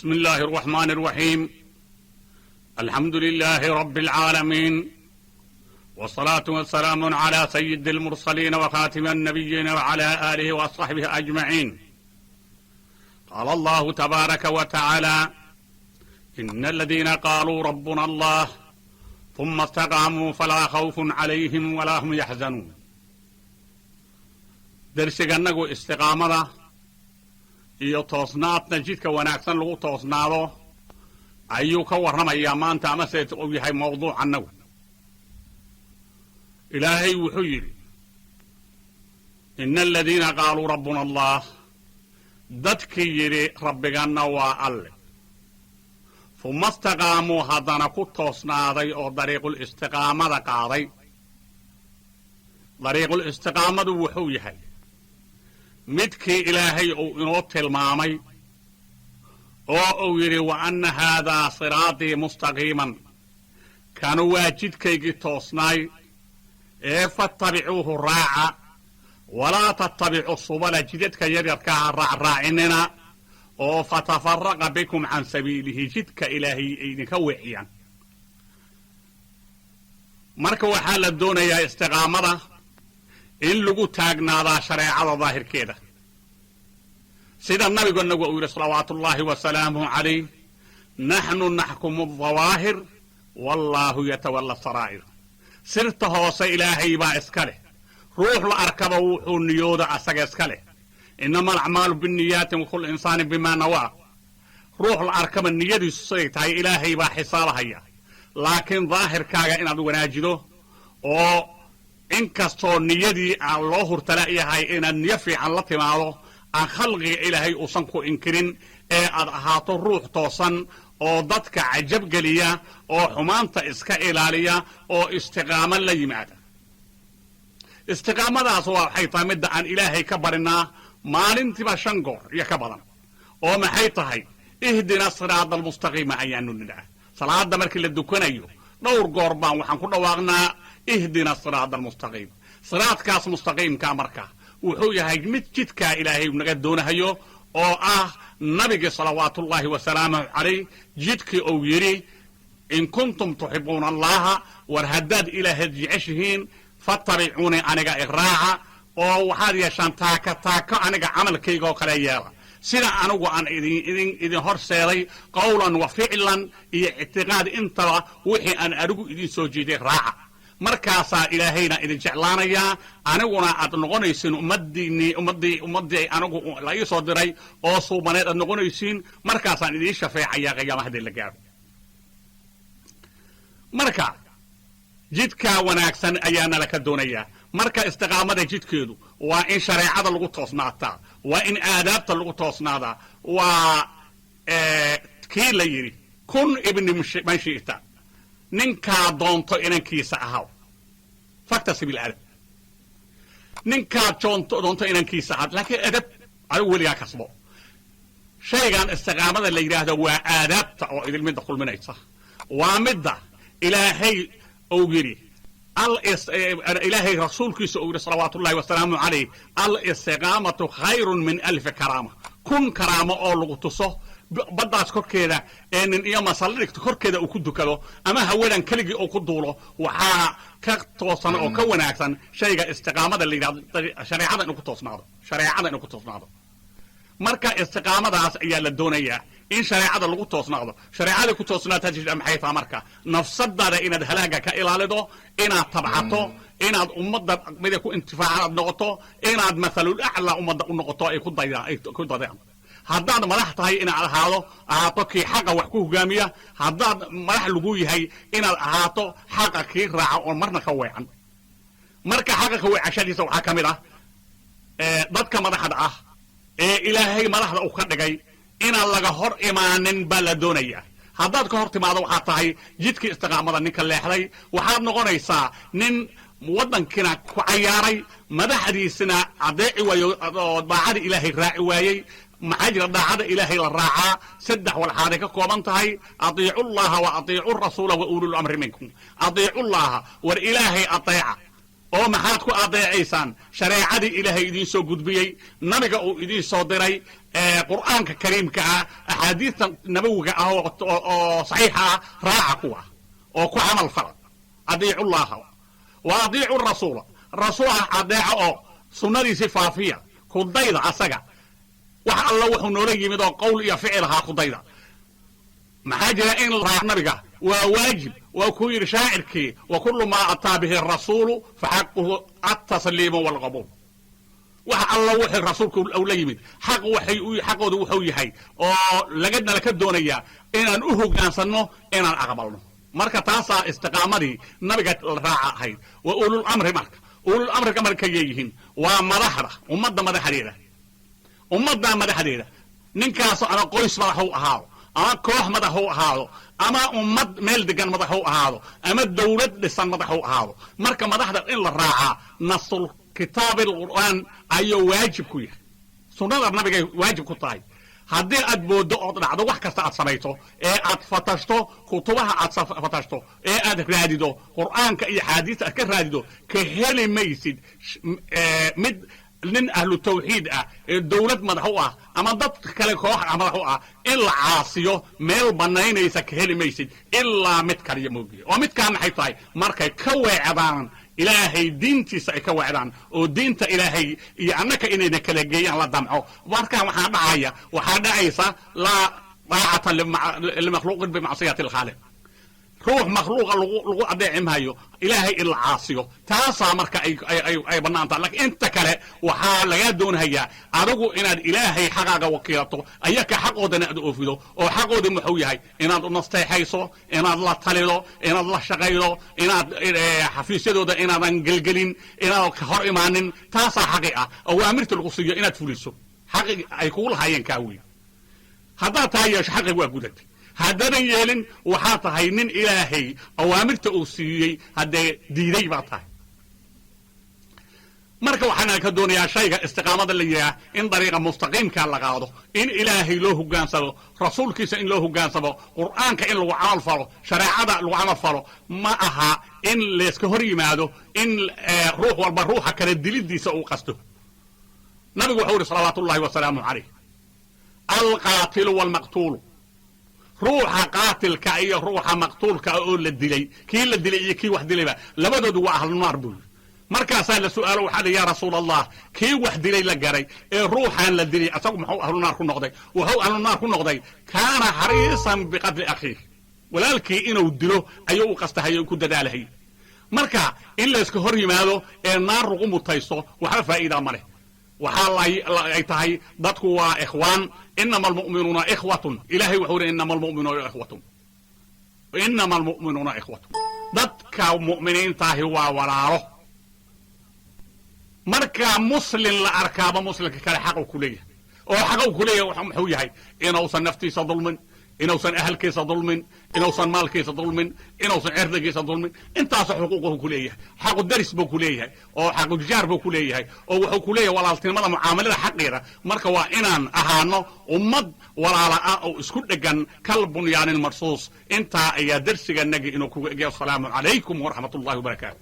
بسم الله الرحمن الرحيم. الحمد لله رب العالمين، والصلاة والسلام على سيد المرسلين وخاتم النبيين وعلى آله وصحبه أجمعين. قال الله تبارك وتعالى: إن الذين قالوا ربنا الله ثم استقاموا فلا خوف عليهم ولا هم يحزنون. درسiganagu istiqaamada iyo toosnaadna jidka wanaagsan lagu toosnaado ayuu ka warramayaa maanta, amase uu yahay mawduucanagu. ilaahay wuxuu yidhi: ina aladiina qaaluu rabbuna allah, dadkii yidhi rabbiganna waa alle, uma istaqaamuu haddana ku toosnaaday oo dariiqul istiqaamada qaaday. dariiqul istiqaamadu wuxuu yahay midkii ilaahay uu inoo tilmaamay oo uu yidhi: wa anna haadaa siraatii mustaqiiman, kanu waa jidkaygii toosnaay ee fattabicuuhu raaca, walaa tattabicu subala, jidadka yaryarkaaha raacraacinina oo fatafaraqa bikum can sabiilihi, jidka ilaahay ay idinka weeciyaan. marka waxaa la doonayaa istiqaamada in lagu taagnaadaa shareecada daahirkeeda, sida nabiganagu uu yidhi salawaatu ullaahi wasalaamuhu calayh: naxnu naxkumu adawaahir wallaahu yatawalla saraa'ir. sirta hoose ilaahay baa iska leh, ruux la arkaba wuxuu niyooda asaga iska leh. inama alacmaalu binniyaati wakulu insaanin bimaa nawaa. ruux la arkaba niyadiisu siday tahay ilaahay baa xisaabahaya, laakiin daahirkaaga inaad wanaajido oo in kastoo niyadii aan loo hurtala yahay inaad niyo fiican la timaado, aan khalqiga ilaahay uusan ku inkirin, ee aad ahaato ruux toosan oo dadka cajabgeliya oo xumaanta iska ilaaliya oo istiqaamo la yimaada. istiqaamadaas waxay tahay midda aan ilaahay ka barinaa maalintiiba 5 goor iyo ka badan. oo maxay tahay? ihdina siraada almustaqiima ayaanu nidhaa. salaada markii la dukanayo dhowr goor baan waxaan ku dhawaaqnaa ihdina siraada almustaqiim. siraadkaas mustaqiimkaa marka wuxuu yahay mid jidkaa ilaahay naga doonahayo oo ah nabigi salawaatullaahi wasalaamuhu calayh jidkii uu yidhi: in kuntum tuxibuuna allaha, war haddaad ilaahay jeceshihiin, fattabicuunii, aniga iraaca oo waxaad yeeshaan taaka taako aniga camalkayga oo kale yeela, sida anigu aan idin horseeday qowlan wa ficlan iyo ictiqaad intaba wixii aan anigu idin soo jeeday raaca. markaasaa ilaahayna idin jeclaanayaa, aniguna aad noqonaysiin ummaddii anigu la ii soo diray oo suubaneed aad noqonaysiin. markaasaan idiin shafeecayaa qiyaamaha haddii la gaaro. marka jidkaa wanaagsan ayaana laka doonayaa. marka istiqaamada jidkeedu waa in shareecada lagu toosnaataa, waa in aadaabta lagu toosnaadaa. waa kii la yidhi: kun ibni man shi'ta, ninkaa doonto inankiisa ahaw, faktasib iladab. ninkaad doonto inankiisa ahaw, laakiin adab adigu weligaa kasbo. shaygan istiqaamada la yidhaahdo waa aadaabta oo idil midda kulminaysa. waa midda ilaahay uu yidhi, ilaahay rasuulkiisa uu yidhi salawaatu ullahi wasalaamu calayh: al-istiqaamatu khayrun min 1000 karaama. 1000 karaamo oo lagu tuso baddaas korkeeda ee nin iyo masalla dhigto korkeeda uu ku dukado, ama hawadan keligii uu ku duulo, waxaa ka toosan oo ka wanaagsan shayga istiqaamada la yidhahdo, shareecada inuu ku toosnaado. marka istiqaamadaas ayaa la doonayaa in shareecada lagu toosnaado. shareecada ku toosnaata maxay tahay? marka nafsadaada inaad halaaga ka ilaalido, inaad tabcato, inaad ummadda mida ku intifaacaad noqoto, inaad masalul acla ummadda u noqoto ay ku dadaan. haddaad madax tahay inaad ahaato kii xaqa wax ku hogaamiya. haddaad madax lagu yahay inaad ahaato xaqa kii raaca oo marna ka weecan. marka xaqa ka weecashadiisa waxaa ka mid ah dadka madaxda ah ee ilaahay madaxda uu ka dhigay inaan laga hor imaanin baa la doonayaa. haddaad ka hor timaado waxaad tahay jidkii istiqaamada ninka leexday. waxaad noqonaysaa nin waddankiina ku cayaaray, madaxdiisina adeeci waayo oo daacada ilaahay raaci waayey. maxaa jira daacada ilaahay la raacaa 3 walxaaday ka kooban tahay: atiicu llaha wa atiicu rasuula wa ulul amri minkum. atiicu llaha, war ilaahay ateeca oo maxaad ku adeecaysaan shareecadii ilaahay idiin soo gudbiyey nabiga uu idiin soo diray qur'aanka kariimka ah axaadiista nabawiga ah oo saxiixa ah raaca kuwa oo ku camal fala adiicu llaha wa adiicu rasuula rasuula adeeca oo sunnadiisi faafiya ku dayda asaga wax alla wuxuu noola yimid oo qowl iyo ficil ahaa ku dayda maxaa jira in raac nabiga waa waajib waa ku yidhi shaacirkii wa kullu maa ataa bihi rasuulu faxaquhu altasliimu walqabuul wax alla wixii rasuulku uu la yimid xaqoodu wuxuu yahay oo nalaka doonayaa inaan u hoggaansanno inaan aqbalno marka taasaa istiqaamadii nabiga raaca ahayd wa ulul amri marka ulul amriga markay yihiin waa madaxda ummadda madaxdeeda ninkaasoo ama qoys madax u ahaado ama koox madax u ahaado ama ummad meel degan madax u ahaado ama dawlad dhisan madax u ahaado marka madaxda in la raacaa nasul kitaab alqur'aan ayuu waajib ku yahay sunnada nabigay waajib ku tahay haddii aad booddo ood dhacdo wax kasta aad samayto ee aad fatashto kutubaha aad fatashto ee aad raadido qur'aanka iyo xaadiista aad ka raadido ka heli maysid mid nin ahlu tawxiid ah ee dawlad madax u ah ama dad kale koox madax u ah in la caasiyo meel banaynaysa ka heli maysid ilaa mid kaliya moogiye oo midkaa maxay tahay markay ka weecdaan ilaahay diintiisa ay ka weecdaan oo diinta ilaahay iyo annaka inayna kala geeyaan la damco markaa waxaa dhacaysa laa daacata limakhluuqin bimacsiyati alkhaaliq ruux makhluuqa lagu adeeci maayo ilaahay in la caasiyo taasaa marka ay bannaantaha laakiin inta kale waxaa lagaa doonayaa adigu inaad ilaahay xaqaaga wakiilato ayaka xaqoodana aad oofido oo xaqoodii muxuu yahay inaad u nasteexayso inaad la talido inaad la shaqaydo inaad xafiisyadooda inaadan gelgelin inaad ka hor imaanin taasaa xaqi ah awaamirta lagu siiyo inaad fuliso xaqi ay kugu lahaayeen kaa weyn haddaad taa yeesho xaqi waa gudatay haddaadan yeelin waxaa tahay nin ilaahay awaamirta uu siiyey haddee diiday baa tahay marka waxaana ka doonayaa shayga istiqaamada la yidhaah in dariiqa mustaqiimka la qaado in ilaahay loo hoggaansado rasuulkiisa in loo hoggaansado qur'aanka in lagu camal falo shareecada lagu camal falo ma aha in layska hor yimaado in ruux walba ruuxa kale dilidiisa uu qasto nabigu wuxuu yidhi salawaatu ullahi wasalaamu calayh alqaatilu waalmaqtuulu ruuxa qaatilka iyo ruuxa maqtuulka oo la dilay kii la dilay iyo kii wax dilayba labadoodu waa ahlu naar buu markaasaa la su'aalo waxaa la yaa rasuul allah kii wax dilay la garay ee ruuxaan la dilay asagu muxuu ahlu naar ku noqday wuxuu ahlu naar ku noqday kaana xariisan biqatli akhiih walaalkii inuu dilo ayuu u qastahay oo ku dadaalahay marka in la iska hor yimaado ee naar lagu mutaysto waxba faa'iida ma leh waxaa ay tahay dadku waa ikhwaan inama almu'minuuna ikhwatun ilaahay wuxuu yidhi inama almu'minuuna ikhwatun dadka mu'miniintaahi waa walaalo marka muslim la arkaaba muslimka kale xaqu ku leeyahay oo xaqu ku leeyahay muxuu yahay inuusan naftiisa dulmin inuusan ahalkiisa dulmin inuusan maalkiisa dulmin inuusan cirdigiisa dulmin intaas xuquuqu ku leeyahay xaqu daris buu ku leeyahay oo xaqu jaar buu ku leeyahay oo wuxuu ku leeyahay walaaltinimada mucaamalada xaqiira marka waa inaan ahaano ummad walaala ah oo isku dhegan kal bunyaanin marsuus intaa ayaa darsiga nagi inuu kuga egeyo asalaamu calaykum waraxmatullahi wabarakaatu